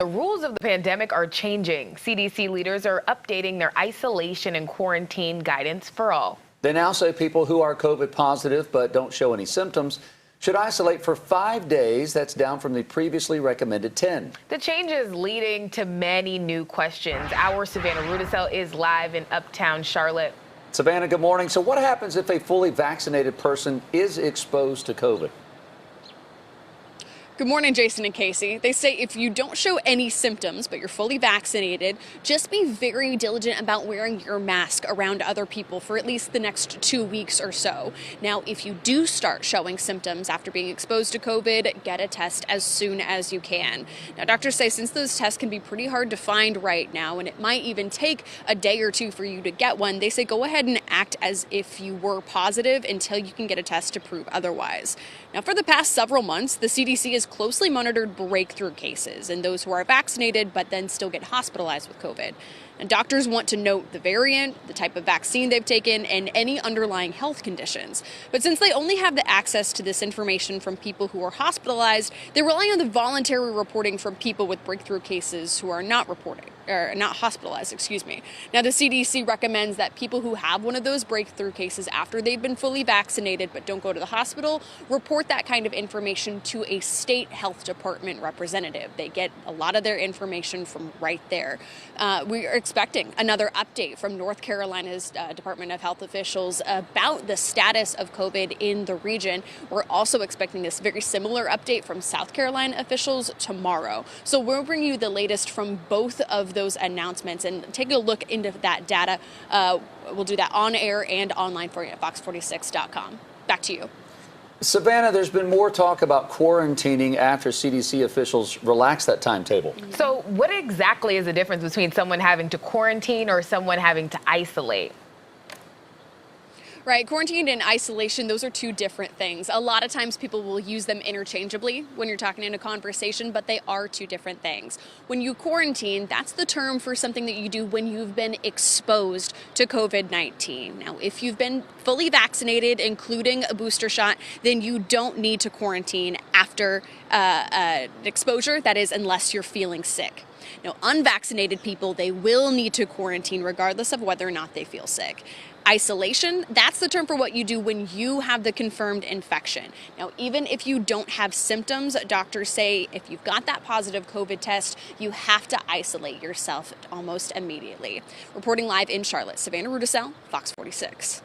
The rules of the pandemic are changing. CDC leaders are updating their isolation and quarantine guidance for all. They now say people who are COVID positive but don't show any symptoms should isolate for 5 days. That's down from the previously recommended 10. The change is leading to many new questions. Our Savannah Rudisell is live in Uptown Charlotte. Savannah, good morning. So what happens if a fully vaccinated person is exposed to COVID? Good morning, Jason and Casey. They say if you don't show any symptoms, but you're fully vaccinated, just be very diligent about wearing your mask around other people for at least the next 2 weeks or so. Now, if you do start showing symptoms after being exposed to COVID, get a test as soon as you can. Now, doctors say since those tests can be pretty hard to find right now, and it might even take a day or two for you to get one, they say go ahead and act as if you were positive until you can get a test to prove otherwise. Now, for the past several months, the CDC has closely monitored breakthrough cases and those who are vaccinated but then still get hospitalized with COVID. And doctors want to note the variant, the type of vaccine they've taken, and any underlying health conditions. But since they only have the access to this information from people who are hospitalized, they rely on the voluntary reporting from people with breakthrough cases who are not hospitalized, Now, the CDC recommends that people who have one of those breakthrough cases after they've been fully vaccinated but don't go to the hospital, report that kind of information to a state health department representative. They get a lot of their information from right there. We are expecting another update from North Carolina's Department of Health officials about the status of COVID in the region. We're also expecting this very similar update from South Carolina officials tomorrow. So we'll bring you the latest from both of those announcements and take a look into that data. We'll do that on air and online for you at fox46.com. Back to you. Savannah, there's been more talk about quarantining after CDC officials relaxed that timetable. So what exactly is the difference between someone having to quarantine or someone having to isolate? Right, quarantine and isolation, those are two different things. A lot of times people will use them interchangeably when you're talking in a conversation, but they are two different things. When you quarantine, that's the term for something that you do when you've been exposed to COVID-19. Now, if you've been fully vaccinated, including a booster shot, then you don't need to quarantine after exposure, that is, unless you're feeling sick. Now, unvaccinated people, they will need to quarantine regardless of whether or not they feel sick. Isolation, that's the term for what you do when you have the confirmed infection. Now, even if you don't have symptoms, doctors say if you've got that positive COVID test, you have to isolate yourself almost immediately. Reporting live in Charlotte, Savannah Rudisell, Fox 46.